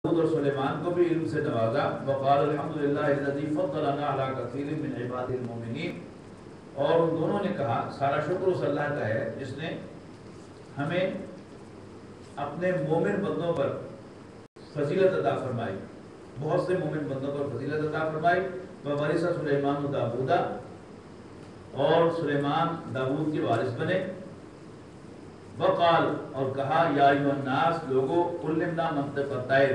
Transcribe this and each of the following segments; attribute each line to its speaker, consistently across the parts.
Speaker 1: داؤد اور سلیمان کو بھی علم سے نوازا. وقال الحمدللہ الذی فضلنا علی کثیر من عباد المؤمنین. اور ان دونوں نے کہا سارا شکر اس اللہ کا ہے جس نے ہمیں اپنے مومن بندوں پر فضیلت عطا فرمائی، بہت سے مومن بندوں پر فضیلت عطا فرمائی. وورث سلیمان داؤد، اور سلیمان داؤد کے وارث بنے. وقال، اور کہا یا ایھا الناس، لوگو، علمنا منطق الطیر،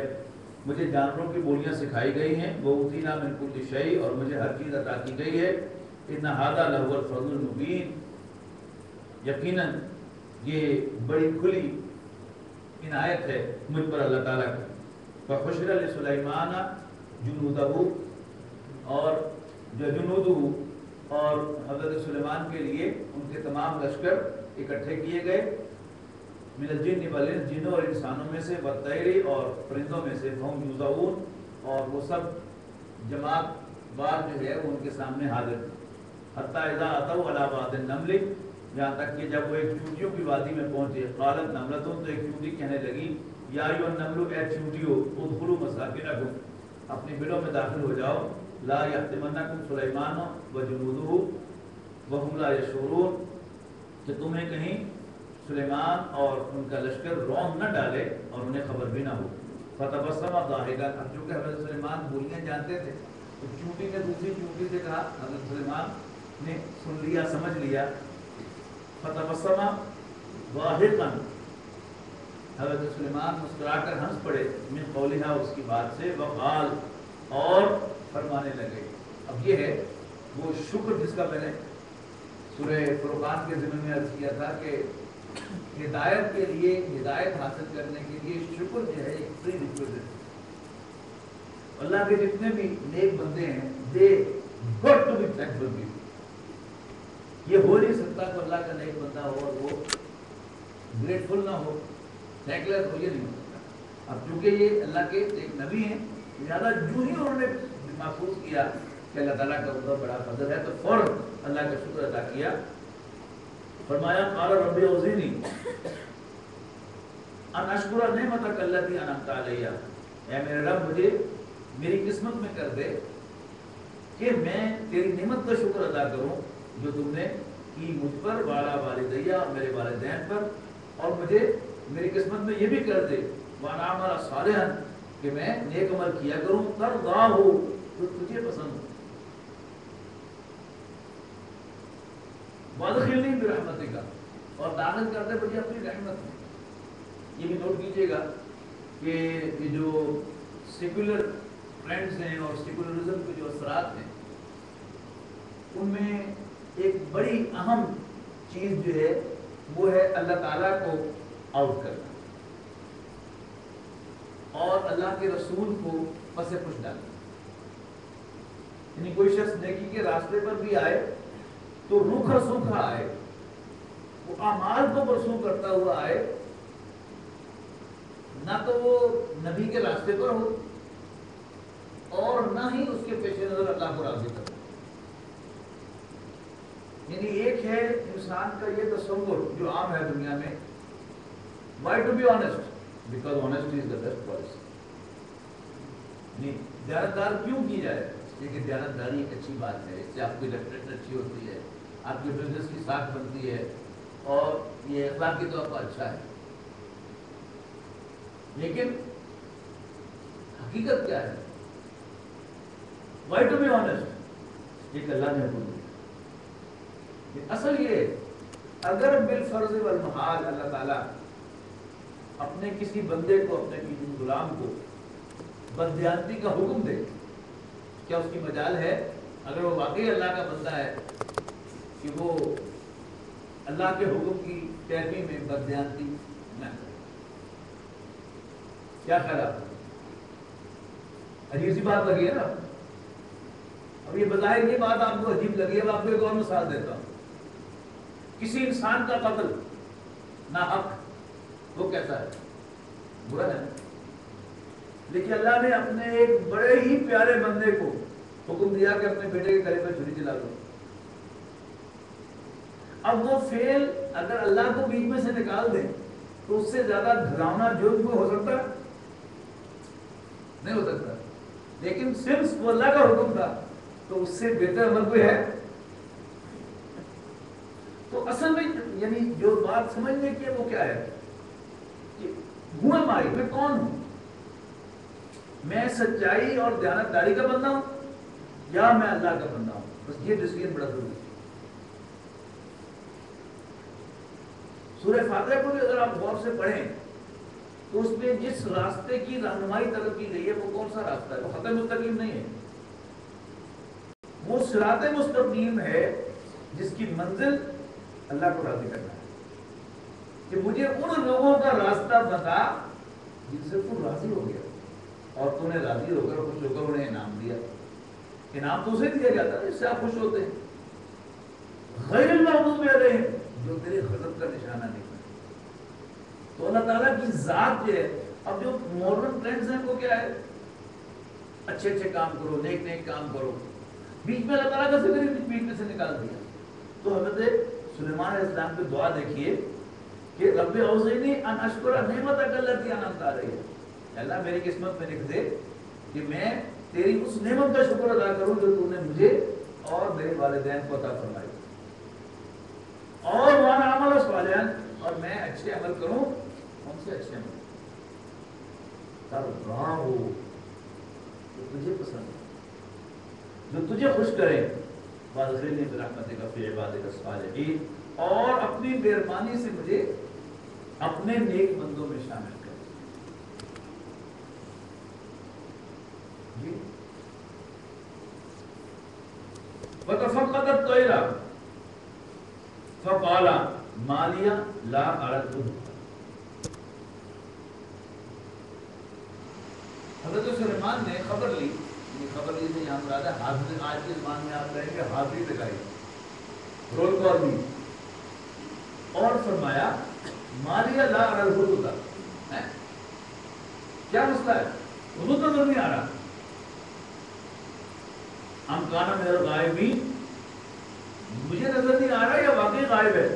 Speaker 1: مجھے جانوروں کی بولیاں سکھائی گئی ہیں. وأوتینا من کل شیء، اور مجھے ہر چیز عطا کی گئی ہے. ان ھذا لہو الفضل المبین، یقیناً یہ بڑی کھلی عنایت ہے مجھ پر اللہ تعالیٰ کی. فحشر لسلیمان جنودہ، اور جو جنودہ، اور حضرت سلیمان کے لیے ان کے تمام لشکر اکٹھے کیے گئے. من الجن والانس، جنوں اور انسانوں میں سے، والطیر، اور پرندوں میں سے. فہم یوزعون، اور وہ سب جماعت وار جو ہے وہ ان کے سامنے حاضر تھے. حتی اذا اتوا علی واد النمل، یہاں تک کہ جب وہ ایک چونٹیوں کی وادی میں پہنچے. قالت نملۃ، تو ایک چونٹی کہنے لگی یا ایھا النمل، اے چونٹیوں، ادخلوا مساکنکم، اپنی بلوں میں داخل ہو جاؤ. لا یحطمنکم سلیمان وجنودہ وہم لا یشعرون، کہ تمہیں کہیں سلیمان اور ان کا لشکر رون نہ ڈالے اور انہیں خبر بھی نہ ہو. فتبسم ضاحکا، اب چونکہ حضرت سلیمان بولیاں جانتے تھے تو چونٹی نے دوسری چونٹی سے کہا، حضرت سلیمان نے سن لیا، سمجھ لیا. فتبسم ضاحکا، حضرت سلیمان مسکرا کر ہنس پڑے. من قولہا، اس کی بات سے. وقال، اور فرمانے لگے. اب یہ ہے وہ شکر جس کا میں نے سورہ فرقان کے ضمن میں عرض کیا تھا کہ ہدایت کے لیے، ہدایت حاصل کرنے کے لیے شکر جو ہے ایک پری ریکویزٹ. اللہ کے جتنے بھی نیک بندے ہیں they got to be thankful people. یہ ہو نہیں سکتا کہ اللہ کا نیک بندہ ہو اور وہ گریٹفل نہ ہو، تھینکلیس ہو، یہ نہیں ہو سکتا. اب چونکہ یہ اللہ کے ایک نبی ہیں، لہٰذا جو ہی انہوں نے محسوس کیا کہ اللہ تعالیٰ کا بہت بڑا فضل ہے تو فوراً اللہ کا شکر ادا کیا. فرمایا قال رب اوزعنی ان اشکر نعمتک التی انعمت علی، اے میرے رب مجھے میری قسمت میں کر دے کہ میں تیری نعمت کا شکر ادا کروں جو تم نے کی مجھ پر، والا والدیہ، اور میرے والدین پر. اور مجھے میری قسمت میں یہ بھی کر دے وانا اعمل صالحا، کہ میں نیک عمل کیا کروں. ترضا ہو، تو تجھے پسند ہو. وادخلنی برحمتک، اور داخل کر دے مجھے اپنی رحمت میں. یہ بھی نوٹ کیجئے گا کہ یہ جو سیکولر ٹرینڈز ہیں اور سیکولرزم کے جو اثرات ہیں ان میں ایک بڑی اہم چیز جو ہے وہ ہے اللہ تعالیٰ کو آؤٹ کرنا اور اللہ کے رسول کو پس پش ڈالنا. یعنی کوئی شخص نیکی کے راستے پر بھی آئے تو روکھا سوکھا آئے، وہ اعمال کو پرسو کرتا ہوا آئے، نہ تو وہ نبی کے راستے پر ہو اور نہ ہی اس کے پیش نظر اللہ کو راضی کرے. یعنی ایک ہے انسان کا یہ تصور جو عام ہے دنیا میں، why to be honest because honesty is the best policy. دیانتدار کیوں کی جائے؟ لیکن دیانتداری ایک اچھی بات ہے، اس سے آپ کی ریپوٹیشن اچھی ہوتی ہے، آپ کے بزنس کی ساکھ بنتی ہے اور یہ اخلاقی طور پر اچھا ہے. لیکن حقیقت کیا ہے؟ وائی ٹو بی آنےسٹ، ایک اللہ نے حکم دیا. اصل یہ اگر بالفرض والمحال اللہ تعالیٰ اپنے کسی بندے کو، اپنے کسی غلام کو بددیانتی کا حکم دے، کیا اس کی مجال ہے اگر وہ واقعی اللہ کا بندہ ہے کہ وہ اللہ کے حکم کی پیروی میں بددیانتی نہ کرے؟ کیا خیال آپ؟ عجیب سی بات لگی ہے نا. اب یہ بظاہر یہ بات آپ کو عجیب لگی ہے، آپ کو ایک اور مثال دیتا ہوں. کسی انسان کا قتل ناحق وہ کیسا ہے؟ برا ہے. لیکن اللہ نے اپنے ایک بڑے ہی پیارے بندے کو حکم دیا کہ اپنے بیٹے کے گلے پہ چھری چلا دو. اب وہ فعل اگر اللہ کو بیچ میں سے نکال دیں تو اس سے زیادہ ڈراؤنا جرم کو ہو سکتا ہے؟ نہیں ہو سکتا. لیکن صرف وہ اللہ کا حکم تھا تو اس سے بہتر عمل کوئی ہے. تو اصل میں یعنی جو بات سمجھنے کی ہے وہ کیا ہے کہ ہوں مائی میں کون ہوں؟ میں سچائی اور دیانتداری کا بندہ ہوں یا میں اللہ کا بندہ ہوں؟ بس یہ ڈسیزن بڑا ضروری ہے. سورہ فاتحہ کو بھی اگر آپ غور سے پڑھیں تو اس میں جس راستے کی رہنمائی طلب کی گئی ہے وہ کون سا راستہ ہے؟ وہ خط مستقیم نہیں ہے، وہ صراط مستقیم ہے جس کی منزل اللہ کو راضی کرنا ہے. کہ مجھے ان لوگوں کا راستہ بتا جن سے تو راضی ہو گیا اور تو نے راضی ہو کر خوش ہو کر انہیں انعام دیا. انعام تو اسے دیا جاتا ہے جس سے آپ خوش ہوتے ہیں. غیر المغضوب علیہم جو تیرے غضب کا نشانہ نہیں. تو اللہ تعالیٰ کی ذات جو ہے، اب جو ماڈرن ٹرینڈز ہیں وہ کیا ہے؟ اچھے اچھے کام کرو، نیک نیک کام کرو. بیچ میں اللہ تعالیٰ کا ذکر ہی بیچ میں سے نکال دیا. تو حضرت سلیمان علیہ السلام کی دعا دیکھیے کہ رب اوزعنی ان اشکر نعمتک التی انعمت علی. اللہ میری قسمت میں لکھ دے کہ میں تیری اس نعمت کا شکر ادا کروں جو تو نے مجھے اور میرے والدین کو عطا فرمائی، اور وانا عمل صالحا، اور میں اچھے عمل کروں. کون سے اچھے عمل؟ ترضا ہو، جو تجھے پسند ہو، جو تجھے خوش کرے. وادخلنی برحمتک فی عبادک الصالحین، اور اپنی مہربانی سے مجھے اپنے نیک بندوں میں شامل کر. جی وتفقد الطیر فقال ما لی لا اری الهدى. حضرت سلیمان نے خبر لی، خبر لی سے یہاں مراد ہے حاضر. آج کے زمان میں آپ کہیں گے حاضری لگائی، رول کال دی، اور فرمایا ما لی لا اری الهدى. کیا مسئلہ ہے؟ حضور تو نظر نہیں آ رہا. ام کان من الغائبین، مجھے نظر نہیں آ رہا یا واقعی غائب ہے.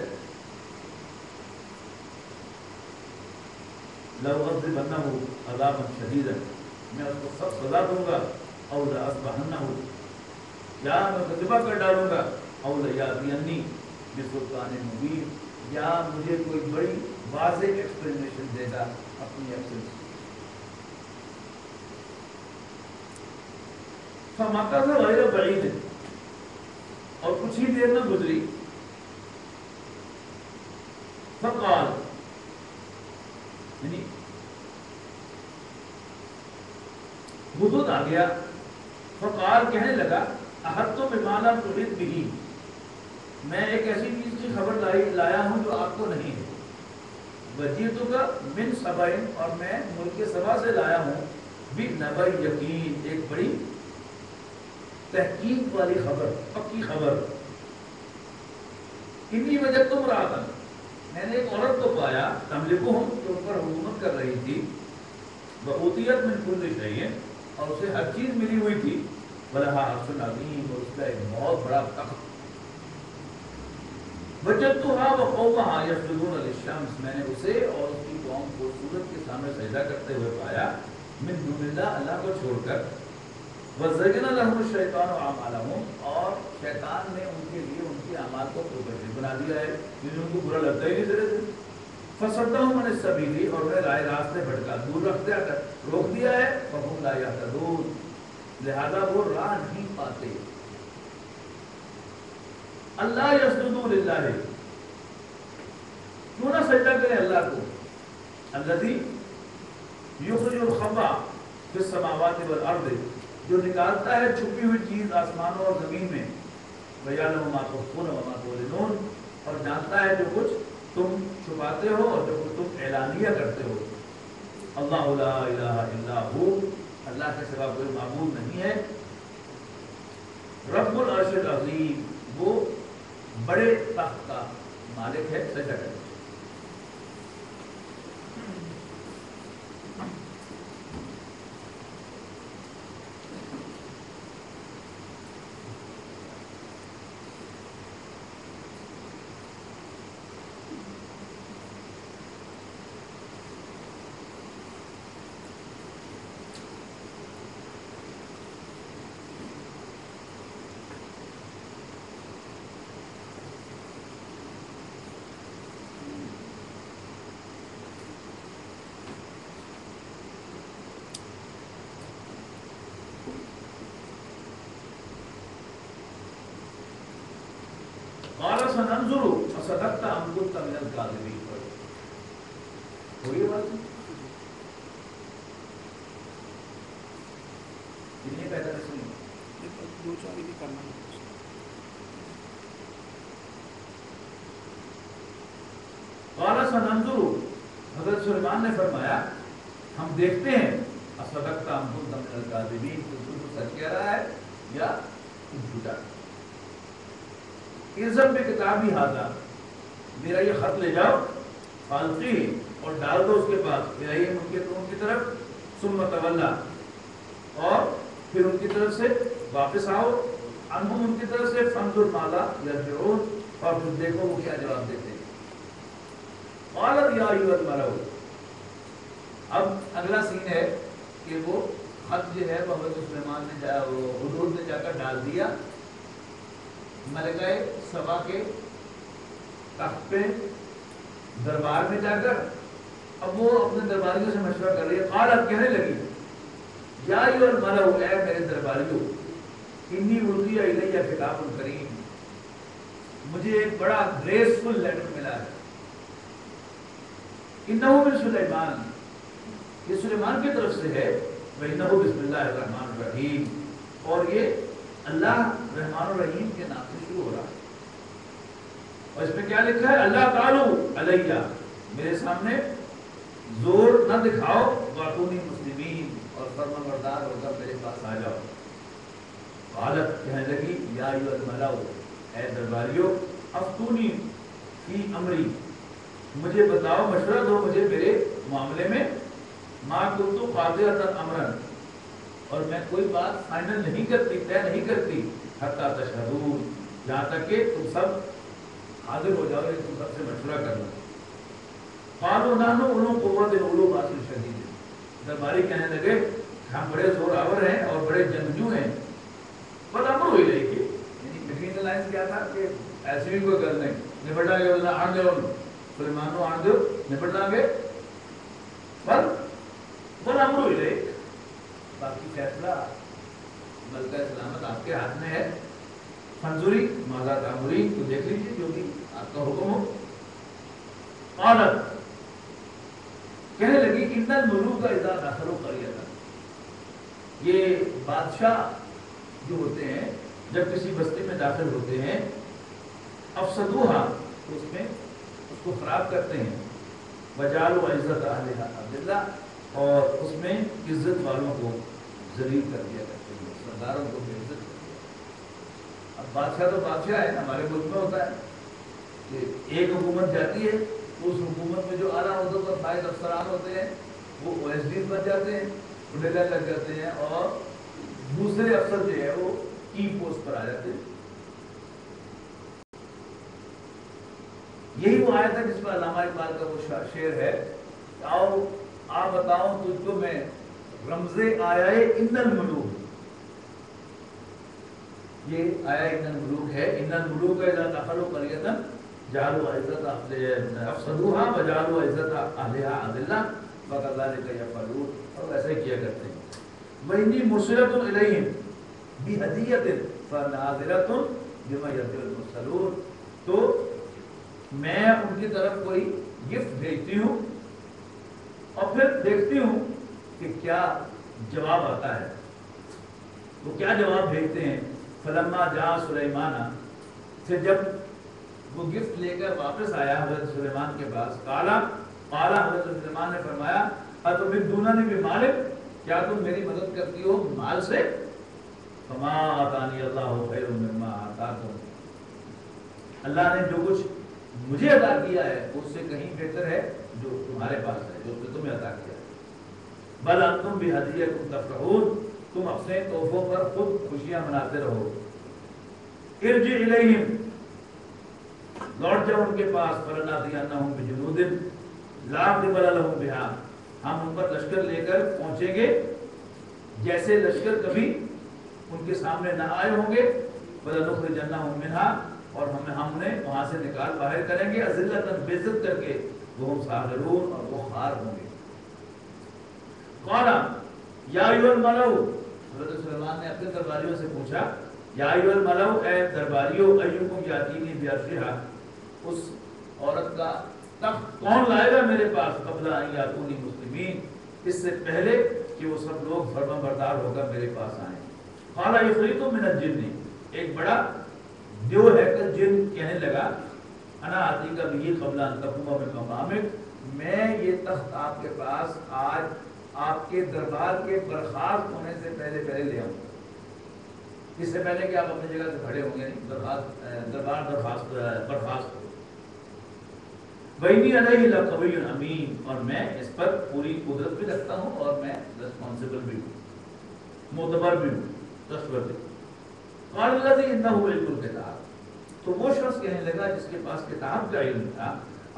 Speaker 1: لأعذبنہ عذابا شدیدا، میں اس کو سخت سزا دوں گا. او لأذبحنہ، یا میں ذبح کر ڈالوں گا. او لیأتینی بسلطان مبین، یا مجھے کوئی بڑی واضح ایکسپلینیشن دے گا اپنی ایبسنس. فمکث غیر بعید، اور کچھ ہی دیر نہ گزری. فقال، یعنی حدود آ گیا. فقال کہنے لگا احطت بما لم تحط به، میں ایک ایسی چیز کی خبر لایا ہوں جو آپ کو نہیں ہے. وجئتک من سبع، اور میں ملک سبا سے لایا ہوں. بنبأ یقین، ایک بڑی تحقیق والی خبر، پکی خبر. انی وجدت امرأۃ، میں نے ایک عورت کو پایا. تملکہم، جو ان پر حکومت کر رہی تھی. وأوتیت من کل شیء، اور اسے ہر چیز ملی ہوئی تھی. ولہا عرش عظیم، اور اس کا ایک بہت بڑا تخت. وجدتھا وقومھا یسجدون للشمس، میں نے اسے اور اس کی قوم کو سورج کے سامنے سجدہ کرتے ہوئے پایا. من دون اللہ، اللہ کو چھوڑ کر. وزین لهم الشیطان اعمالهم، اور شیطان نے ان کے لیے ان کے اعمال کو پروگریسو بنا دیا ہے، جن کو برا لگتا ہی نہیں سرے سے. فصدهم عن السبیل، اور انہیں راستے بھٹکا، دور رکھ دیا کر روک دیا ہے. فهم لا یهتدون، لہذا وہ راہ نہیں پاتے. اللہ یسجدوا للہ، کیوں نہ سجدہ کریں اللہ کو. الذی یخرج الخبأ فی السماوات والارض، جو نکالتا ہے چھپی ہوئی چیز آسمانوں اور زمین میں. وَيَعْلَمُ مَا تُخْفُونَ وَمَا تُعْلِنُونَ، اور جانتا ہے جو کچھ تم چھپاتے ہو اور جو کچھ تم اعلانیہ کرتے ہو. اللہ لا الہ الا ہو، اللہ کے سوا کوئی معبود نہیں ہے. رب العرش العظیم، وہ بڑے تخت کا مالک ہے. سجدہ کریں. سننظر اصدقت ام كنت من الكاذبین. ہوئی بات کتنی پیدا کر سنی
Speaker 2: دو چار بھی کرنا ہے.
Speaker 1: قال سننظر، حضرت سلیمان نے فرمایا ہم دیکھتے ہیں اصدقت ام كنت من الكاذبین، تو سچ کہہ رہا ہے یا جھوٹا. اذهب بکتابی ھذا، میرا یہ خط لے جاؤ، فالقیہ، اور ڈال دو اس کے پاس، میرا یہ ان کی طرف، ثم تولا، اور پھر ان کی طرف سے واپس آؤ، عنہم ان کی طرف سے، فانظر ماذا یرجعون، اور پھر دیکھو وہ کیا جواب دیتے ہیں. قالت یا ایھا الملأ، اب اگلا سین ہے کہ وہ خط جو ہے وہ حضرت سلیمان نے حضور نے جا کر ڈال دیا ملکہ سبا کے تخت پہ، دربار میں جا کر. اب وہ اپنے درباریوں سے مشورہ کر رہی ہے. قالت، کہنے لگی، یا ایھا الملأ، اے میرے درباریوں، انی القی الیہ کتاب کریم، مجھے ایک بڑا گریسفل لیٹر ملا ہے. انہ من سلیمان، یہ سلیمان کی طرف سے ہے. وانہ بسم اللہ الرحمن الرحیم، اور یہ اللہ رحمان الرحیم کے نام سے شروع ہو رہا ہے. اور اس میں کیا لکھا ہے؟ اللہ تعالی علیہ، میرے سامنے زور نہ دکھاؤ، واتونی مسلمین، اور فرمانبردار ہو کر میرے پاس آ جاؤ. قالت، کہنے لگی، یا ایھا الملأ، اے درباریوں، افتونی فی امری، مجھے بتاؤ، مشورہ دو مجھے میرے معاملے میں. ما کنت قاطعۃ امرا، اور میں کوئی بات فائنل نہیں کرتی، طے نہیں کرتی، حتی تشہدون، جہاں تک کہ تم سب حاضر ہو جاؤ، تم سب سے مشورہ کرنا. قالوا نحن اولو قوۃ اولو باس شدید، درباری کہنے لگے ہم بڑے زور آور ہیں اور بڑے جنگجو ہیں. والامر الیک، یعنی بٹوین لائنز کیا تھا کہ ایسی بھی کوئی گل نہیں، نبٹ لیں گے، آن دو سلیمانو، آن دو، نبٹ لیں گے. پر والامر الیک، باقی فیصلہ ملکہ سلامت آپ کے ہاتھ میں ہے. فانظری ماذا تأمرین، تو دیکھ لیجیے جو بھی آپ کا حکم ہو. قالت، کہنے لگی، ان الملوک اذا دخلوا قریۃ، یہ بادشاہ جو ہوتے ہیں جب کسی بستی میں داخل ہوتے ہیں، افسدوہا، اس میں اس کو خراب کرتے ہیں، وجعلوا عزت اہلھا اذلہ، اور اس میں عزت والوں کو ذلیل کر دیا کرتے ہیں، سرداروں کو بے عزت کر دیا. اب بادشاہ تو بادشاہ ہے، ہمارے ملک میں ہوتا ہے کہ ایک حکومت جاتی ہے، اس حکومت میں جو اعلیٰ عہدوں پر فائز افسران ہوتے ہیں وہ او ایس ڈی بن جاتے ہیں، ڈیلر لگ جاتے ہیں، اور دوسرے افسر جو ہے وہ کی پوسٹ پر آ جاتے ہیں. یہی وہ آیت ہے جس پر علامہ اقبال کا وہ شعر ہے، آؤ آپ بتاؤں تجھ کو میں رمز آیا ان الملوک. یہ آیا ان الملوک ہے، ان الملوک اذا دخلوا قریۃ جعلوا عزت افسدوہا وجعلوا عزت اہلھا اذلہ وکذلک یفعلون، اور ویسے کیا کرتے ہیں. وانی مرسلۃ الیہم بہدیۃ فناظرۃ بما یرجع المرسلون، تو میں ان کی طرف کوئی گفٹ بھیجتی ہوں اور پھر دیکھتی ہوں کہ کیا جواب آتا ہے. وہ کیا جواب بھیجتے ہیں؟ فلما جاء سلیمان، پھر جب وہ گفٹ لے کر واپس آیا حضرت سلیمان کے پاس، قالا، حضرت سلیمان نے فرمایا، اتمدوننی بمال، کیا تم میری مدد کرتی ہو مال سے؟ فما آتانی اللہ خیر مما آتاکم، اللہ نے جو کچھ مجھے عطا کیا ہے اس سے کہیں بہتر ہے جو تمہارے پاس ہے، جو تمہیں عطا کیا ہے. بل انتم بہدیکم تفرحون، تم اپنے تحفوں پر خود خوشیاں مناتے رہو. ارجع الیہم، لوٹ جاؤ ان کے پاس، فلناتینہم بجنود لا قبل لہم بہا، ہم ان پر لشکر لے کر پہنچیں گے جیسے لشکر کبھی ان کے سامنے نہ آئے ہوں گے. فلنخرجنہم منہا، اور ہم انہیں وہاں سے نکال باہر کریں گے، اذلۃ، بے عزت کر کے، وہم صاغرون، اور وہ خوار ہوں گے. قال یا ایھا الملأ، حضرت سلیمان نے اپنے درباریوں سے پوچھا، یا ایھا الملؤ، اے درباریو، ایکم یاتینی بعرشھا، اس عورت کا تخت کون لائے گا میرے پاس، قبل ان یاتونی مسلمین، اس سے پہلے کہ وہ سب لوگ فرما بردار ہو کر میرے پاس آئیں۔ قال عفریت من الجن، ایک بڑا دیو ہے کہ جن کہنے لگا، انا آتیک بہ قبل ان تقوم من مقامک، میں یہ تخت آپ کے پاس آج آپ کے دربار کے برخاست ہونے سے پہلے لے آؤں گا، اس سے پہلے کہ آپ اپنی جگہ سے کھڑے ہوں گے، دربار برخاست ہو۔ وَإِنِّي عَلَيْهِ لَقَوِيٌّ أَمِينٌ، اور میں اس پر پوری قدرت بھی رکھتا ہوں اور میں رسپانسبل بھی ہوں، معتبر بھی ہوں، ٹرسٹورتھی۔ قَالَ الَّذِي عِندَهُ عِلْمُ الْكِتَابِ، تو وہ شخص کہنے لگا جس کے پاس کتاب کا علم تھا،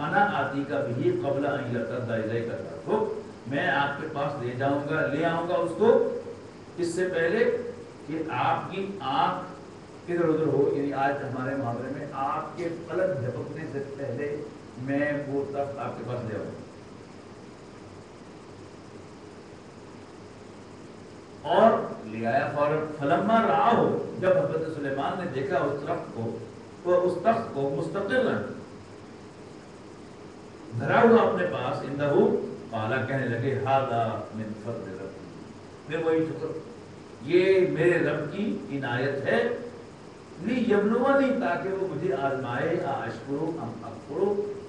Speaker 1: انا آتیک بہ قبل ان یرتد الیک طرفک، میں آپ کے پاس لے آؤں گا اس کو اس سے پہلے کہ آپ کی آنکھ ادھر ادھر ہو، یعنی آج ہمارے معاملے میں آپ کے پلک جھپکنے سے پہلے میں وہ تخت آپ کے پاس لے آؤں گا۔ اور لے آیا فوراً۔ فلما رآہ، جب حضرت سلیمان نے دیکھا اس تخت کو مستقلا دھرا ہوا اپنے پاس، اندہ قال، کہنے لگے ھذا من فضل ربی، پھر وہی شکر، یہ میرے رب کی عنایت ہے، لیبلونی، تاکہ وہ مجھے آزمائے، اشکر ام اکفر،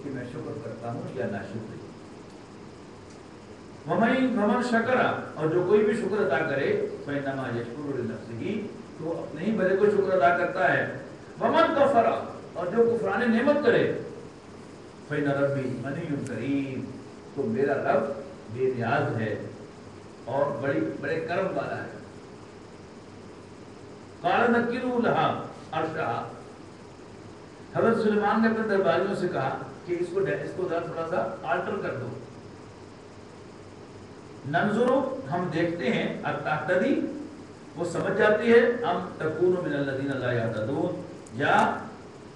Speaker 1: کہ میں شکر کرتا ہوں یا ناشکری۔ ومن شکر، اور جو کوئی بھی شکر ادا کرے، فإنما یشکر لنفسہ، تو وہ اپنے ہی بھلے کو شکر ادا کرتا ہے۔ ومن کفر، اور جو کفران نعمت کرے، فإن ربی غنی کریم، تو میرا رب بے نیاز ہے اور بڑے کرم والا ہے۔ قال نکروا لها عرشها، حضرت سلیمان نے اپنے درباریوں سے کہا کہ اس کو تھوڑا سا آلٹر کر دو۔ ننظر، ہم دیکھتے ہیں، اتہتدی، وہ سمجھ جاتی ہے، ام تکون من الذین لا یہتدون، یا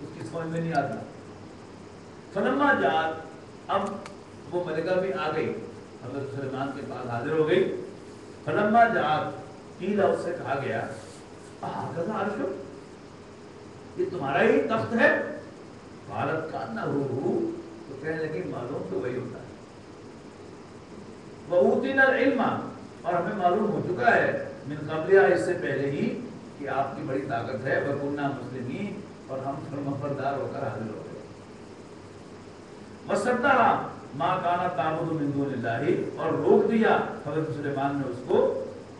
Speaker 1: اس کی سمجھ میں نہیں آتا۔ فلما جاءت، اب وہ ملکہ بھی آ گئی، حضرت سلیمان کے پاس حاضر ہو گئی۔ فلما جاءت، قیل، اس سے کہا گیا، ھذا عرشک، یہ تمہارا ہی تخت ہے؟ قالت کأنہ، تو کہنے لگی معلوم تو وہی ہوتا ہے۔ وَأُوتِينَا الْعِلْمَ، اور ہمیں معلوم ہو چکا ہے، من قبلہا، اس سے پہلے ہی، کہ آپ کی بڑی طاقت ہے، وَكُنَّا مُسْلِمِينَ، اور ہم فرمانبردار ہو کر حاضر ہو گئے۔ وَصَدَّهَا مَا كَانَتْ تَعْبُدُ مِن دُونِ اللَّهِ، اور روک دیا حضرت سلیمان نے اس کو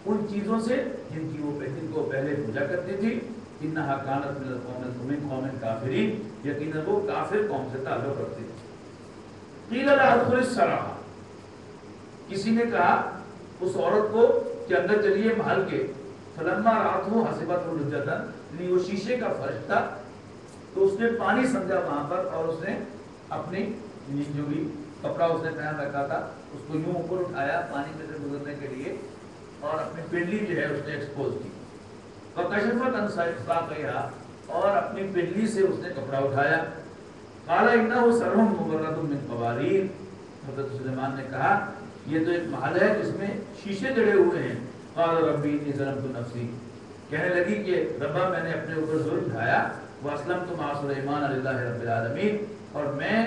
Speaker 1: ان چیزوں سے جن کو پہلے پوجا کرتی تھی۔ انہا کانت من القوم کافرین، یقیناً وہ کافر قوم سے تعلق رکھتے تھے۔ قیل لها ادخل السرح، کسی نے کہا اس عورت کو کہ اندر چلیے محل کے۔ فلما رأته حسبته لجة، یعنی وہ شیشے کا فرش تھا، تو اس نے پانی سمجھا وہاں پر، اور اس نے اپنی جو بھی کپڑا اس نے پہن رکھا تھا اس کو یوں اوپر اٹھایا پانی میں سے گزرنے کے لیے، اور اپنی پنڈلی جو ہے اس نے ایکسپوز کی۔ وَكَشَفَتْ عَنْ سَاقَيْهَا، اور اپنی پنڈلی سے اس نے کپڑا اٹھایا۔ قَالَ إِنَّهُ سَرْحٌ مُبَرَّدٌ مِّن قَوَارِيرَ، حضرت سلیمان نے کہا یہ تو ایک محل ہے جس میں شیشے جڑے ہوئے ہیں۔ قَالَ رَبِّ إِنِّي ظَلَمْتُ نَفْسِي، کہنے لگی کہ ربا میں نے اپنے اوپر ظلم اٹھایا، وَأَسْلَمْتُ مَعَ سُلَيْمَانَ لِلَّهِ رَبِّ الْعَالَمِينَ، اور میں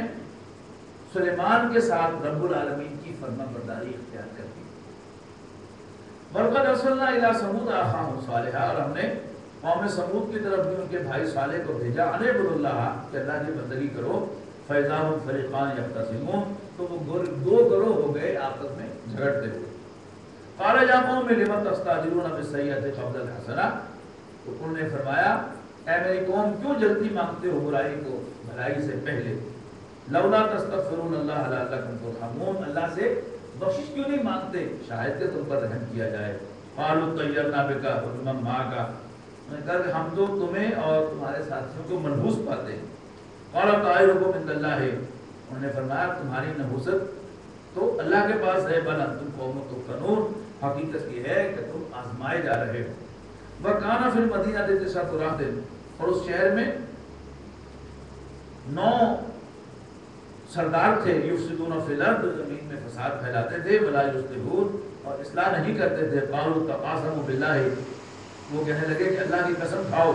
Speaker 1: سلیمان کے ساتھ رب العالمین کی فرما برداری اختیار کر دی۔ وَلَقَدْ أَرْسَلْنَا إِلَىٰ ثَمُودَ أَخَاهُمْ صَالِحًا، اور ہم نے قوم سمود کی طرف بھی ان کے بھائی صالح کو بھیجا، أَنِ اعْبُدُوا اللَّهَ، کہ اللہ کی بندگی کرو۔ فَإِذَا هُمْ فَرِيقَانِ يَخْتَصِمُونَ، تو وہ دو گروہ ہو گئے آپس میں جھگڑتے ہوئے۔ قَالَ يَا قَوْمِ لِمَ تَسْتَعْجِلُونَ بِالسَّيِّئَةِ قَبْلَ الْحَسَنَةِ، تو انہوں نے فرمایا اے میری قوم کیوں جلدی مانگتے ہو برائی کو بھلائی سے پہلے۔ لولا تستغفرون اللہ لعلکم ترحمون، اللہ سے بخشش کیوں نہیں مانگتے شاید کہ تم پر رحم کیا جائے۔ قالوا طیرنا بک وبمن معک، انہوں نے کہا کہ ہم تو تمہیں اور تمہارے ساتھیوں کو منحوس پاتے ہیں۔ قال طائرکم عند اللہ، انہوں نے فرمایا تمہاری نحوست تو اللہ کے پاس ہے، بل انتم قوم تفتنون، حقیقت یہ ہے کہ تم آزمائے جا رہے ہو۔ وکان فی المدینہ تسعۃ رہط، اور اس شہر میں 9 سردار تھے، یفسدون فی الارض، زمین میں فساد پھیلاتے تھے، ولا یصلحون، اور اصلاح نہیں کرتے تھے۔ قالوا تقاسموا باللہ، وہ کہنے لگے کہ اللہ کی قسم کھاؤ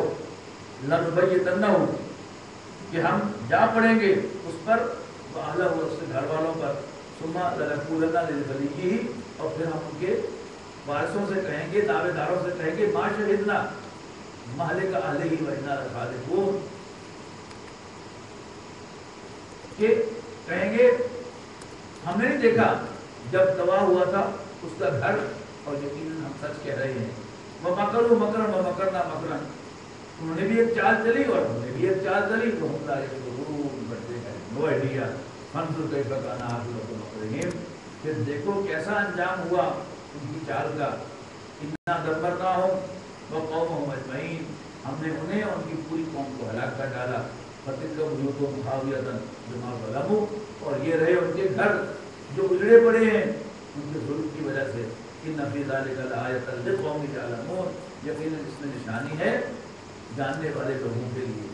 Speaker 1: لنبیتنہ کہ ہم جا پڑیں گے اس پر وَأَهْلَهُ اور اس کے گھر والوں پر ثم لنقولن لِوَلِيِّهِ اور پھر ہم ان کے وارثوں سے کہیں گے دعوے داروں سے کہیں گے ما شہدنا مہلک اہلہ وَإِنَّا لَصَادِقُونَ کہ کہیں گے ہم نے نہیں دیکھا جب تباہ ہوا تھا اس کا گھر اور یقیناً ہم سچ کہہ رہے ہیں وَمَكَرُوا مَكْرًا وَمَكَرْنَا مَكْرًا انہوں نے بھی ایک چال چلی اور ہم نے بھی ایک چال چلی تو ہم لا يشعرون بڑھتے ہیں نو آئیڈیا فانظر کیف کان عاقبۃ مکرہم پھر دیکھو کیسا انجام ہوا ان کی چال کا انا دمرناہم وقومہم اجمعین ہم نے انہیں اور ان کی پوری قوم کو ہلاک کر ڈالا فتلک بیوتہم خاویۃ بما ظلموا اور یہ رہے ان کے گھر جو اجڑے پڑے ہیں ان کے ظلم کی وجہ سے ان فی ذلک لآیۃ لقوم یعلمون یقیناً اس میں نشانی ہے جاننے والے لوگوں کے لیے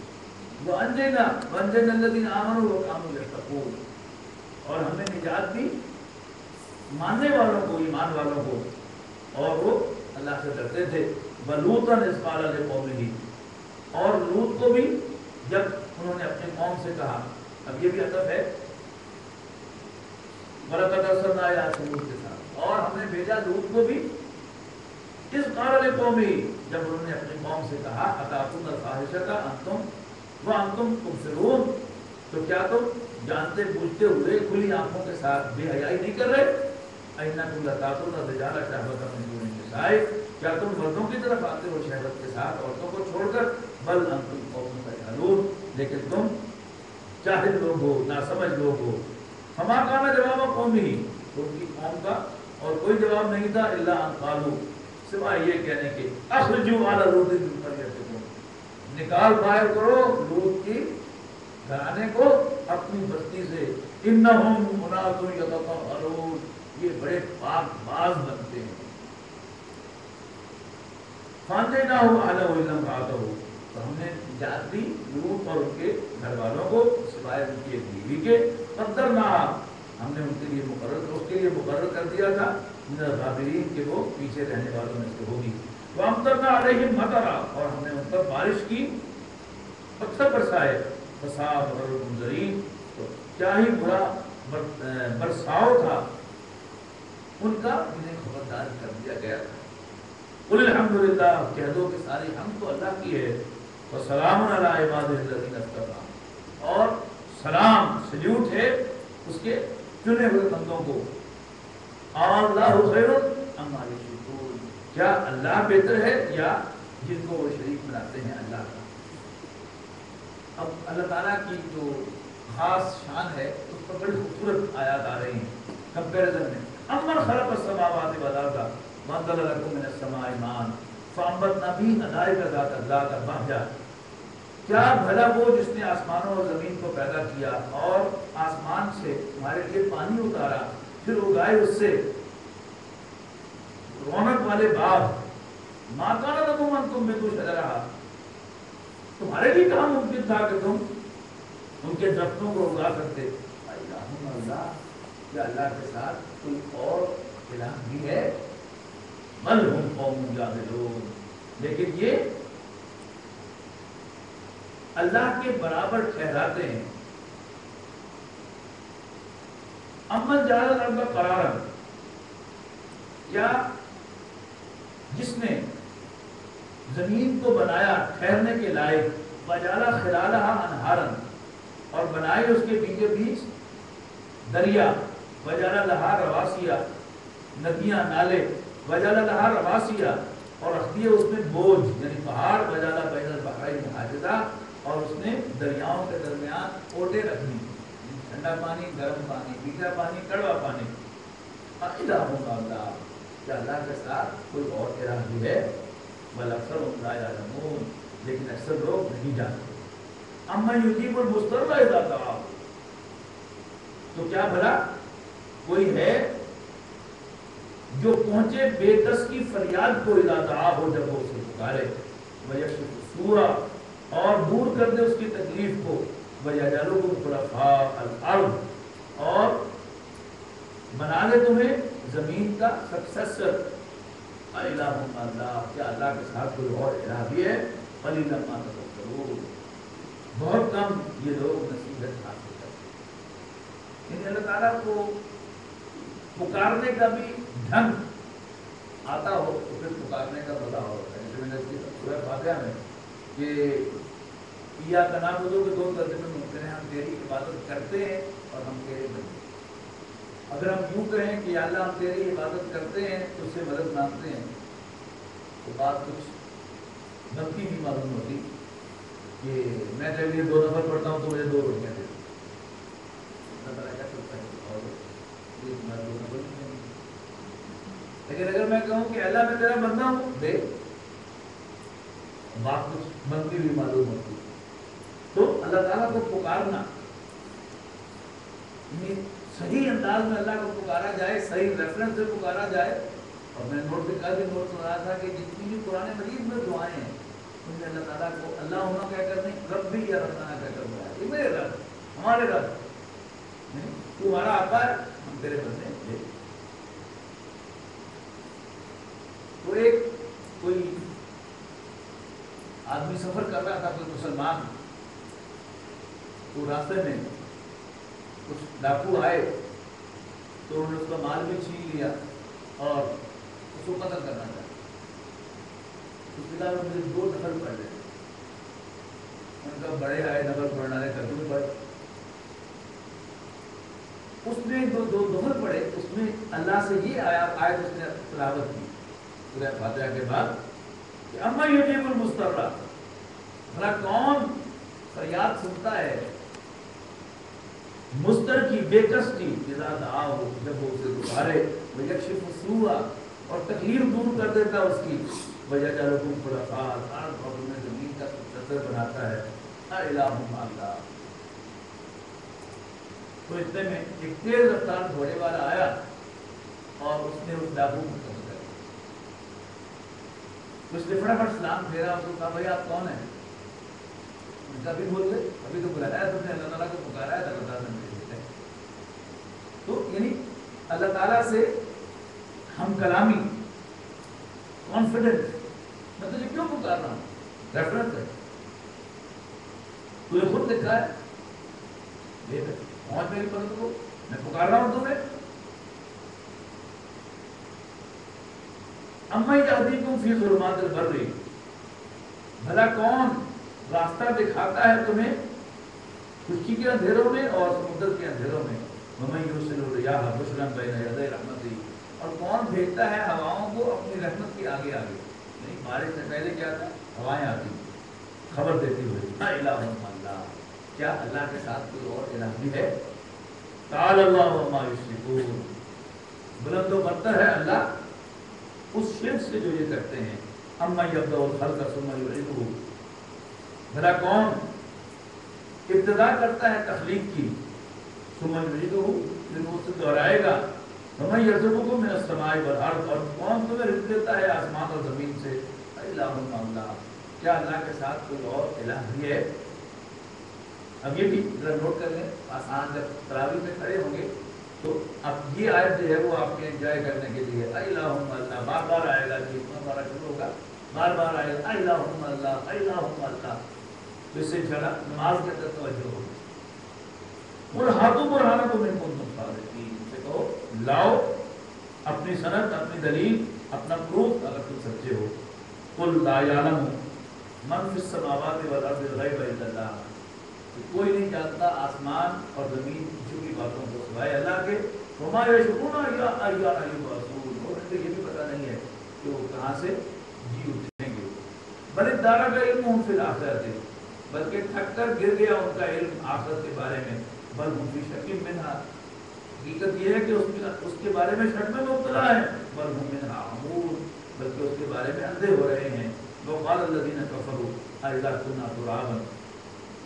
Speaker 1: وَأَنجَيْنَا الَّذِينَ آمَنُوا وَكَانُوا يَتَّقُونَ اور ہم نے نجات دی ماننے والوں کو ایمان والوں کو اور وہ اللہ سے ڈرتے تھے وَلُوطًا إِذْ قَالَ لِقَوْمِهِ اور لوط کو بھی جب انہوں نے اپنے قوم سے کہا اب یہ بھی عطف ہے وَلَقَدْ أَرْسَلْنَا إِلَىٰ ثَمُودَ کے ساتھ اور ہم نے بھیجا لوط کو بھی اس قال لقومه جب انہوں نے اپنی قوم سے کہا اتاتون الفاحشۃ انتم وانتم تبصرون تو کیا تم جانتے بوجھتے ہوئے کھلی آنکھوں کے ساتھ بے حیائی نہیں کر رہے انکم لتاتون الرجال شهوۃ من دون النساء کیا تم مردوں کی طرف آتے ہو شہوت کے ساتھ عورتوں کو چھوڑ کر بل انتم قوم تجهلون لیکن تم جاہل لوگ ہو ناسمجھ لوگ ہو فما کان جواب قومه تو ان کی قوم کا اور کوئی جواب نہیں تھا الا ان قالوا سوائے یہ کہنے کے اخرجوا علی لوط من قریتکم نکال باہر کرو لوط کی گھرانے کو اپنی بستی سے انہم اناس یتطہرون یہ بڑے پاک باز بنتے ہیں فانجیناہ اہلہ الا امرأتہ تو ہم نے نجات دی لوط اور ان کے گھر والوں کو سوائے ان کی ایک بیوی کے قدرنا ہم نے ان کے لیے مقرر کر دیا تھا من الغابرین کہ وہ پیچھے رہنے والوں میں سے ہوگی وامطرنا علیہم مطرا اور ہم نے ان پر بارش کی پتھر برسائے فساء مطر المنذرین تو کیا ہی برا برساؤ تھا ان کا انہیں خبردار کر دیا گیا تھا قل الحمدللہ کہہ دو کہ ساری حمد تو اللہ کی ہے وسلام علی عبادہ الذین اصطفیٰ اور سلام سلیوٹ ہے اس کے چنے ہوئے بندوں کو اللہ خیر عما یشرکون کیا اللہ بہتر ہے یا جن کو وہ شریک بناتے ہیں اللہ کا اب اللہ تعالیٰ کی جو خاص شان ہے اس پر بڑی خوبصورت آیات آ رہی ہیں کمپیریزن میں امن خلق السماوات والارض وانزل لكم من السماء ماء فانبتنا به حدائق ذات بهجا کیا بھلا وہ جس نے آسمانوں اور زمین کو پیدا کیا اور آسمان سے ہمارے لیے پانی اتارا پھر اگائے اس سے رونق والے باغ ما کان لکم ان تنبتوا شجرہا تمہارے لیے کہاں ممکن تھا کہ تم ان کے درختوں کو اگا سکتے اللہ کیا اللہ کے ساتھ کوئی اور الہ بھی ہے بل ہم قوم جاہلون لیکن یہ اللہ کے برابر ٹھہراتے ہیں امن جعل الارض قرارا کیا جس نے زمین کو بنایا ٹھہرنے کے لائق وجعل خلالہا انہارا اور بنائے اس کے بیچ بیچ دریا وجعل لہا رواسیا ندیاں نالے وجعل لہا رواسیا اور رکھ دیے اس میں بوجھ یعنی پہاڑ وجعل بین البحرین حاجزا اور اس نے دریاؤں کے درمیان اوٹے رکھ دی ٹھنڈا پانی گرم پانی میٹھا پانی کڑوا پانی الہ اللہ کیا اللہ کے ساتھ کوئی اور الہ بھی ہے بل اکثرهم لا یعلمون لیکن اکثر لوگ نہیں جانتے امن یجیب المضطر اذا دعاہ تو کیا بھلا کوئی ہے جو پہنچے بے کس کی فریاد کو اذا دعاہ ہو جب وہ اسے پکارے ویکشف السوء اور دور کر دے اس کی تکلیف کو وَيَجْعَلُكُمْ خُلَفَاءَ الْأَرْضِ اور بنا لے تمہیں زمین کا سکسیسر الہ الہ الا اللہ، کیا اللہ کے ساتھ کوئی اور الہ بھی ہے؟ قلیلا ما تذکرون، بہت کم یہ لوگ نصیحت حاصل کرتے ہیں۔ یعنی اللہ تعالیٰ کو پکارنے کا بھی ڈھنگ آتا ہو تو پھر پکارنے کا پتہ ہوتا ہے۔ جیسے میں نے سورہ فاتحہ میں کہ ایاک نعبد کے دو ترجمے ممکن ہیں، ہم تیری عبادت کرتے ہیں اور ہم تیرے بندے۔ اگر ہم یوں کہیں کہ یا اللہ ہم تیری عبادت کرتے ہیں تو اس سے مدد مانگتے ہیں، تو بات کچھ بنتی بھی معلوم ہوتی کہ میں جب یہ 2 نفر پڑھتا ہوں تو مجھے 2 روٹیاں دے دو، اللہ تعالیٰ کیا کرتا ہے اور یہ تمہارے 2 نفر نہیں ہیں۔ لیکن اگر میں کہوں کہ اللہ میں تیرا بندہ ہوں دے، بات کچھ بنتی بھی معلوم ہوتی۔ تو اللہ تعالیٰ کو پکارنا صحیح انداز میں اللہ کو پکارا جائے، صحیح ریفرنس سے پکارا جائے۔ اور میں نوٹ بھی سن رہا تھا کہ جتنی بھی قرآن مجید میں دعائیں ہیں ان میں اللہ تعالیٰ کو اللہ ہونا کیا کرنے، رب بھی یا ربنا کیا کرنا ہے، یہ میرے رب، ہمارے رب، تو ہمارا آقا ہے، ہم تیرے بندے ہیں۔ تو ایک کوئی آدمی سفر کر رہا تھا، کوئی مسلمان، تو راستے میں کچھ ڈاکو آئے تو انہوں نے اس کا مال بھی چھین لیا اور اس کو قتل کرنا چاہا۔ اس کے بعد مجھے 2 نفل پڑھ لے، ان کا بڑے آئے نفل پڑھنا ہے کر پڑھ، اس نے 2 نفل پڑھے، اس میں اللہ سے یہ آیت اس نے تلاوت کی سورہ فاتحہ کے بعد کہ اما یجیب المضطر، بھلا کون فریاد سنتا ہے مضطر کی، بے کس کی، اذا دعاہ، جب وہ اسے پکارے، ویکشف السوء، اور تکلیف دور کر دیتا اس کی، ویجعلکم خلفاء الارض، اور تمہیں زمین کا سکسیسر بناتا ہے، الہ مع اللہ۔ تو اتنے میں ایک تیز رفتار گھوڑے والا آیا اور اس نے اس ڈاکو کو قتل کر دیا۔ اس نے فٹافٹ سلام پھیرا، اس کو کہا بھائی آپ کون ہیں؟ ان کا بھی بول دے، ابھی تو بلایا ہے تم نے، اللہ تعالیٰ کو پکارا ہے، اللہ تعالیٰ نے بھیج دیا۔ تو یعنی اللہ تعالیٰ سے ہم کلامی، کانفیڈنٹ، میں تجھے کیوں پکار رہا ہوں، ریفرنس ہے، تو یہ خود لکھا ہے، یہ پہنچ میری مدد کو، میں پکار رہا ہوں تمہیں۔ اما یہدیکم فی ظلمات البر، بھلا کون راستہ دکھاتا ہے تمہیں خشکی کے اندھیروں میں اور سمندر کے اندھیروں میں، ومن یرسل الرياح بشرا بین یدی رحمتہ، اور کون بھیجتا ہے ہواؤں کو اپنی رحمت کے آگے آگے، یعنی بارش سے پہلے کیا تھا، ہوائیں آتی خبر دیتی ہوئی، لا الہ الا اللہ، کیا اللہ کے ساتھ کوئی اور الہ بھی ہے؟ تعالی اللہ عما یشرکون، بلند و برتر ہے اللہ اس شرک سے جو یہ کرتے ہیں۔ اما یبدأ الخلق ثم یعیدہ، بھلا کون ابتدا کرتا ہے تخلیق کی، ثم یعیدہ، پھر وہ اسے دہرائے گا، ومن یرزقکم من السماء والارض، اور کون تمہیں رزق دیتا ہے آسمان اور زمین سے، الہ مع اللہ، کیا اللہ کے ساتھ کوئی اور الہ بھی ہے؟ اب یہ بھی ذرا نوٹ کر لیں، آسان جب تراویح میں کھڑے ہوں گے تو اب یہ آیت جو ہے وہ آپ کے انجوائے کرنے کے لیے، الہ مع اللہ بار بار آئے گا، جی اتنا بارہ شروع ہوگا، بار بار آئے گا الہ مع اللہ، الہ مع اللہ، تو اس سے انشاءاللہ نماز کے اندر توجہ ہوگی۔ قل ہاتھوں برہانکم ان کنتم صادقین، سے کہو لاؤ اپنی سند، اپنی دلیل، اپنا پروف اگر تم سچے ہو۔ قل لا یعلم من فی السماوات والارض الغیب الا اللہ، کوئی نہیں جانتا آسمان اور زمین کی چھپی باتوں کو سوائے اللہ کے، وما یشعرون ایان یبعثون، اور ان کو یہ بھی پتہ نہیں ہے کہ وہ کہاں سے جی اٹھیں گے۔ بل ادارک علمہم فی الآخرۃ، بلکہ تھک کر گر گیا ان کا علم آخرت کے بارے میں، بل ہم فی شک منہا، حقیقت یہ ہے کہ اس کے بارے میں شک میں مبتلا ہے، بل ہم منہا عمون، بلکہ اس کے بارے میں اندھے ہو رہے ہیں۔ وقال الذین کفروا اذا کنا ترابا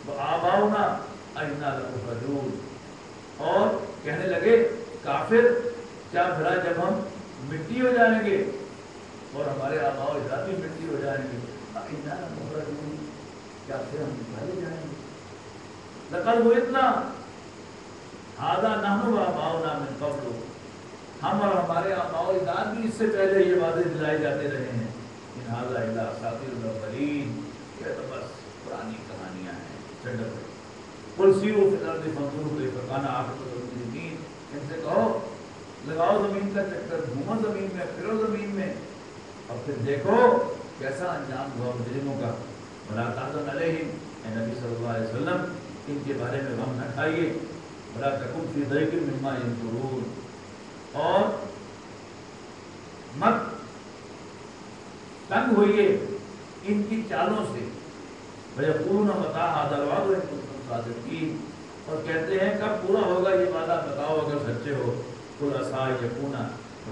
Speaker 1: وآباؤنا انا لمخرجون، اور کہنے لگے کافر، کیا بھلا جب ہم مٹی ہو جائیں گے اور ہمارے آباء و اجداد بھی مٹی ہو جائیں گے، انا لمخرجون، کیا پھر ہم نکالے جائیں گے؟ لقد وعدنا ھذا نحن وآباؤنا من قبل، ہم اور ہمارے آباء و اجداد بھی اس سے پہلے یہ وعدے دلائے جاتے رہے ہیں، ان ھذا الا اساطیر الاولین، یہ تو بس پرانی کہانیاں ہیں، چڈر ہے۔ قل سیروا فی الارض فانظروا کیف کان عاقبۃ المجرمین، ان سے کہو لگاؤ زمین کا چکر، گھومو زمین میں، پھرو زمین میں، اور پھر دیکھو کیسا انجام ہوا مجرموں کا۔ ولا تحزن علیہم، اے نبی صلی اللہ علیہ وسلم ان کے بارے میں غم نہ کھائیے، ولا تکن فی ضیق مما ینظرون، اور مت تنگ ہوئیے ان کی چالوں سے۔ وَيَقُولُونَ مَتَىٰ هَٰذَا الْوَعْدُ إِن كُنتُمْ صَادِقِينَ، اور کہتے ہیں کب پورا ہوگا یہ وعدہ، بتاؤ اگر سچے ہو۔ قُلْ عَسَىٰ أَن يَكُونَ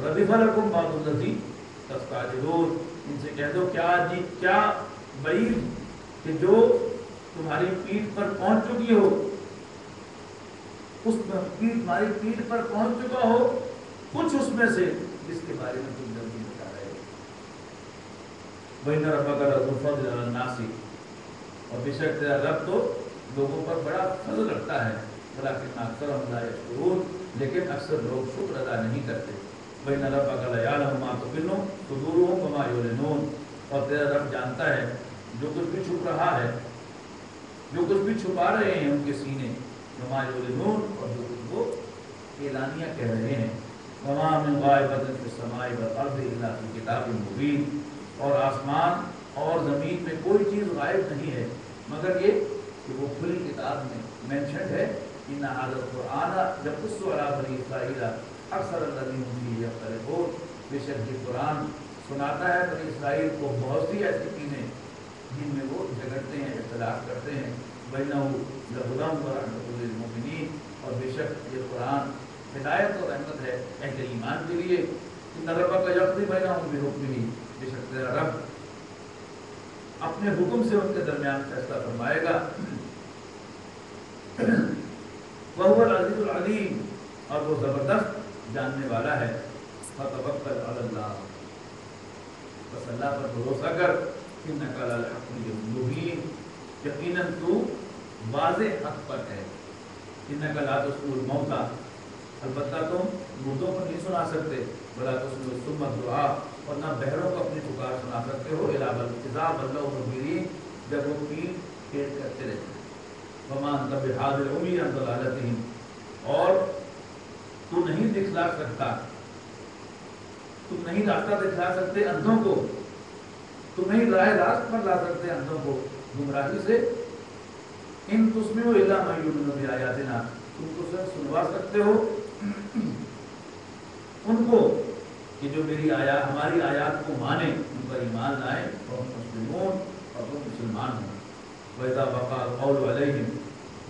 Speaker 1: رَدِفَ لَكُم بَعْضُ الَّذِي تَسْتَعْجِلُونَ، ان سے کہہ دو کیا بعید کہ جو تمہاری پیٹھ پر پہنچ چکی ہو، اس تمہاری پیٹھ پر پہنچ چکا ہو کچھ اس میں سے جس کے بارے میں تم جلدی بتا رہے ہو۔ وَإِنَّ رَبَّكَ لَذُو الْفَضْلِ عَلَى النَّاسِ، اور بے شک تیرا رب تو لوگوں پر بڑا فضل رکھتا ہے، وَلَٰكِنَّ أَكْثَرَهُمْ لَا يَشْكُرُونَ، لیکن اکثر لوگ شکر ادا نہیں کرتے۔ وَإِنَّ رَبَّكَ لَيَعْلَمُ مَا تُكِنُّ صُدُورُهُمْ وَمَا يُعْلِنُونَ، اور تیرا رب جانتا ہے جو کچھ بھی چھپ رہا ہے، جو کچھ بھی چھپا رہے ہیں ان کے سینے، وَمَا يُعْلِنُونَ، اور جو کچھ وہ اعلانیہ کہہ رہے ہیں۔ وَمَا مِنْ غَائِبَةٍ فِي السَّمَاءِ وَالْأَرْضِ إِلَّا فِي كِتَابٍ مُبِينٍ، اور آسمان اور زمین میں کوئی چیز غائب نہیں ہے مگر یہ کہ وہ کھلی کتاب میں مینشنڈ ہے۔ ان ھذا القرآن یقص علی بنی اسرائیل اکثر الذین هم فیہ یختلفون، بے شک یہ قرآن سناتا ہے بنی اسرائیل کو بہت سی ایسی چیزیں جن میں وہ جھگڑتے ہیں، اختلاف کرتے ہیں۔ وَإِنَّهُ لَهُدًى وَرَحْمَةٌ لِّلْمُؤْمِنِينَ، اور بے شک یہ قرآن ہدایت اور رحمت ہے اہل ایمان کے لیے۔ ان ربک یقضی بینہم بحکمہ، بے شک تیرا رب اپنے حکم سے ان کے درمیان فیصلہ فرمائے گا۔ وَهُوَ الْعَزِيزُ الْعَلِيمُ، اور وہ زبردست جاننے والا ہے۔ فَتَوَکَّلْ عَلَى اللَّهِ، بس اللہ پر بھروسہ کر۔ إِنَّكَ عَلَى الْحَقِّ الْمُبِينِ، یقیناً تو واضح حق پر ہے۔ إِنَّكَ لَا تُسْمِعُ الْمَوْتَىٰ، البتہ تم مردوں کو نہیں سنا سکتے۔ وَلَا تُسْمِعُ الصُّمَّ الدُّعَاءَ، اور نہ بہروں کو اپنی پکار سنا سکتے ہو۔ إِذَا وَلَّوْا مُدْبِرِينَ، جب وہ پیٹھ پھیر کرتے رہتے ہیں۔ وَمَا أَنتَ بِهَادِ الْعُمْيِ عَن ضَلَالَتِهِمْ، اور تو نہیں دکھلا سکتا، تم نہیں راستہ دکھلا سکتے اندھوں کو، تم نہیں راہ راست پر لا سکتے اندھوں کو گمراہی سے۔ ان تسمعوا إِلَّا مَن يُؤْمِنُ بِآيَاتِنَا، تم تو صرف سنوا سکتے ہو ان کو کہ جو ہماری آیات کو مانیں، ان پر ایمان لائیں، اور مسلمون، اور وہ مسلمان ہوں۔ وَإِذَا وَقَعَ الْقَوْلُ عَلَيْهِمْ،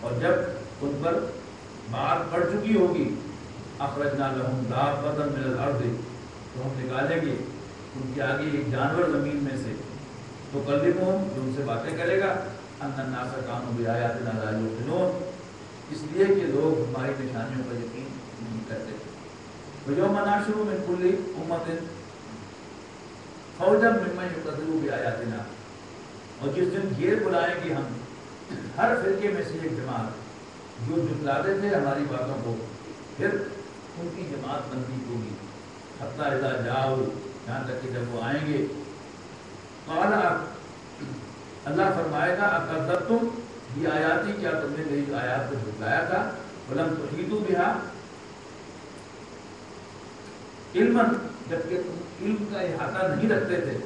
Speaker 1: اور جب ان پر بات پڑ چکی ہوگی، أَخْرَجْنَا لَهُمْ دَابَّةً مِنَ الْأَرْضِ، تو ہم نکالیں گے ان کے آگے ایک جانور زمین میں سے، تُكَلِّمُهُمْ، جو ان سے باتیں کرے گا، أَنَّ النَّاسَ كَانُوا بِآيَاتِنَا لَا يُوقِنُونَ، اس لیے کہ لوگ ہماری نشانیوں پر یقین نہیں کرتے۔ وَيَوْمَ نَحْشُرُ مِنْ كُلِّ أُمَّةٍ فَوْجًا مِّمَّن يُكَذِّبُ بِآيَاتِنَا، اور جس دن گھیر بلائیں گے ہم ہر فرقے میں سے ایک جماعت جو جھٹلاتے تھے ہماری باتوں کو، پھر ان کی جماعت بندی ہوگی۔ حتیٰ اذا جاؤ، یہاں تک کہ جب وہ آئیں گے، قال، اللہ فرمائے گا، اکذبتم بآیاتی، کیا تم نے میری آیات کو جھٹلایا تھا؟ ولم تحیطوا بها علما، جبکہ تم علم کا احاطہ نہیں رکھتے تھے۔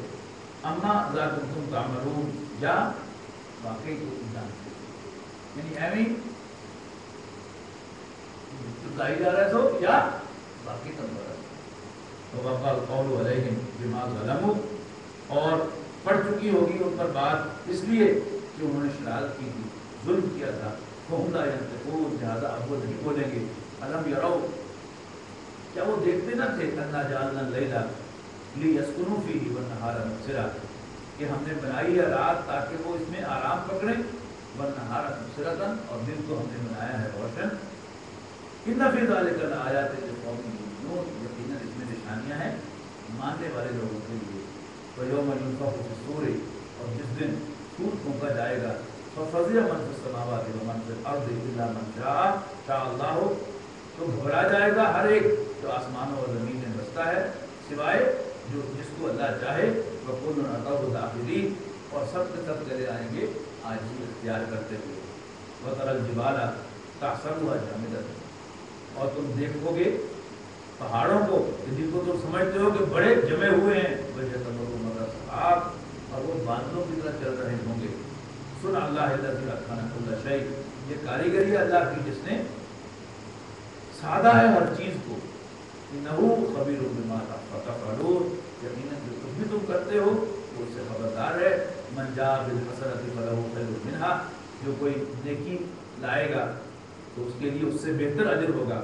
Speaker 1: اما ذا کنتم تعملون، یا واقعی کو تم جانتے تھے، یعنی ایویں جھٹلائی جا رہے تھو یا واقعی تم پر۔ ووقع القول علیہم بما ظلموا، اور پڑ چکی ہوگی ان پر بات اس لیے کہ انہوں نے شرارت کی تھی، ظلم کیا تھا۔ فہم لا ینطقون، لہذا اب وہ نہیں بولیں گے۔ الم یروا، کیا وہ دیکھتے نہ تھے، انا جعلنا اللیل لیسکنوا فیہ والنہار مبصرا، کہ ہم نے بنائی ہے رات تاکہ وہ اس میں آرام پکڑیں، والنہار مبصرا، اور دن کو ہم نے بنایا ہے روشن۔ ان فی ذلک لآیات لقوم یؤمنون، یقیناً اس میں نشانیاں ہیں ماننے والے لوگوں کے لیے۔ وَيَوْمَ يُنفَخُ فِي الصُّورِ، اور جس دن سور پھونکا جائے گا، فَفَزِعَ مَن فِي السَّمَاوَاتِ وَمَن فِي الْأَرْضِ إِلَّا مَن شَاءَ اللَّهُ، تو گھبرا جائے گا ہر ایک جو آسمانوں اور زمین میں بستا ہے، سوائے جو جس کو اللہ چاہے، وَكُلٌّ أَتَوْهُ دَاخِرِينَ، اور سب کے سب چلے آئیں گے عاجزی اختیار کرتے ہوئے۔ وَتَرَى الْجِبَالَ تَحْسَبُهَا جَامِدَةً، اور تم دیکھو گے پہاڑوں کو جن کو تم سمجھتے ہو کہ بڑے جمے ہوئے ہیں، وَيَتَمَرُّ مَرَّ السَّحَابِ، اور وہ بادلوں کی طرح چل رہے ہوں گے۔ سن اللہ الذی اتقن کل شیء، یہ کاریگری ہے اللہ کی جس نے سادہ ہے ہر چیز کو۔ انہ خبیر بما تفعلون، یقیناً جو کچھ بھی تم کرتے ہو وہ اس سے خبردار ہے۔ من جاء بالحسنۃ فلہ خیر منها، جو کوئی نیکی لائے گا تو اس کے لیے اس سے بہتر اجر ہوگا۔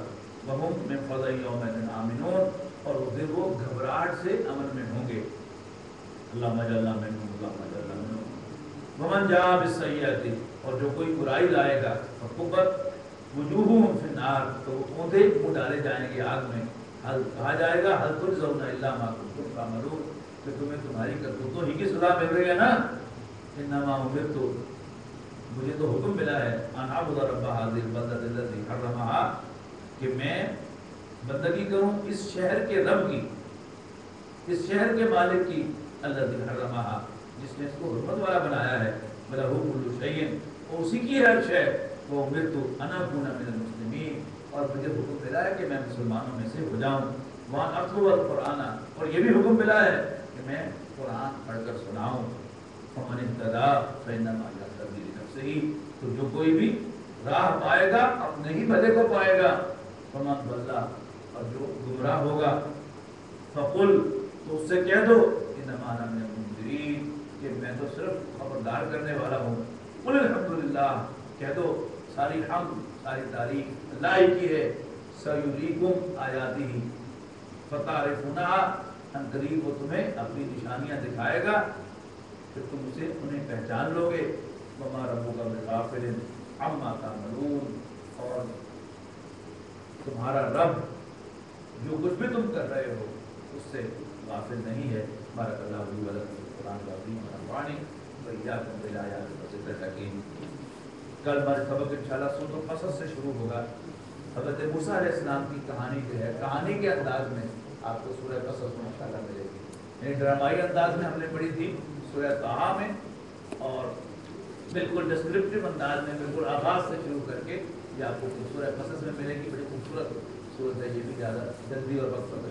Speaker 1: وہم من فزع یومئذ آمنون، اور اس دن وہ گھبراہٹ سے امن میں ہوں گے۔ اللہم اجعلنا منہم، اللہم اجعلنا منہم۔ ومن جاء بالسیئۃ، اور جو کوئی برائی لائے گا، فکبت وجوہہم فی النار، تو وہ اونھے منہ ڈالے جائیں گے آگ میں۔ حل کہا جائے گا حل تجزون الا ما کنتم تعملون، کہ تمہیں تمہاری کرتوتوں ہی کی سزا مل رہی ہے نا۔ انما امرت، مجھے تو حکم ملا ہے، ان اعبد رب هذه البلدۃ التي حرمها، کہ میں بندگی کروں اس شہر کے رب کی، اس شہر کے مالک کی، الذي حرمها، جس نے اس کو حرمت والا بنایا ہے، وله كل شيء، اور اسی کی ہر شے، وامرت ان اكون من المسلمین، اور مجھے حکم ملا ہے کہ میں مسلمانوں میں سے ہو جاؤں۔ وان اتلو القرآن، اور یہ بھی حکم ملا ہے کہ میں قرآن پڑھ کر سناؤں۔ فمن اهتدى فانما يهتدي لنفسه، تو جو کوئی بھی راہ پائے گا اپنے ہی بھلے کو پائے گا۔ فمن ضل، اور جو گمراہ ہوگا، فقل، تو اس سے کہہ دو، انما انا من المنذرین، کہ میں تو صرف خبردار کرنے والا ہوں۔ قل الحمدللہ، کہہ دو ساری حمد ساری تعریف اللہ ہی کی ہے۔ سیریکم آیاتہ فتعرفونها، ان قریب وہ تمہیں اپنی نشانیاں دکھائے گا، پھر تم اسے انہیں پہچان لو گے۔ وما ربک بغافل عما تعملون، اور تمہارا رب جو کچھ بھی تم کر رہے ہو اس سے غافل نہیں ہے۔ بارک اللہ علیہ ولکم فی القرآن العظیم ونفعنی وإیاکم بالآیات والذکر الحکیم۔ کل ہمارا سبق انشاءاللہ سورۃ القصص سے شروع ہوگا۔ حضرت موسیٰ علیہ السلام کی کہانی جو ہے، کہانی کے انداز میں آپ کو سورہ قصص میں انشاءاللہ ملے گی، یعنی ڈرامائی انداز میں ہم نے پڑھی تھی سورہ طٰہٰ میں، اور بالکل ڈسکرپٹیو انداز میں بالکل آغاز سے شروع کر کے یہ آپ کو سورہ قصص میں ملے گی۔ بڑی خوبصورت صورت ہے یہ بھی، زیادہ جلدی اور وقت پر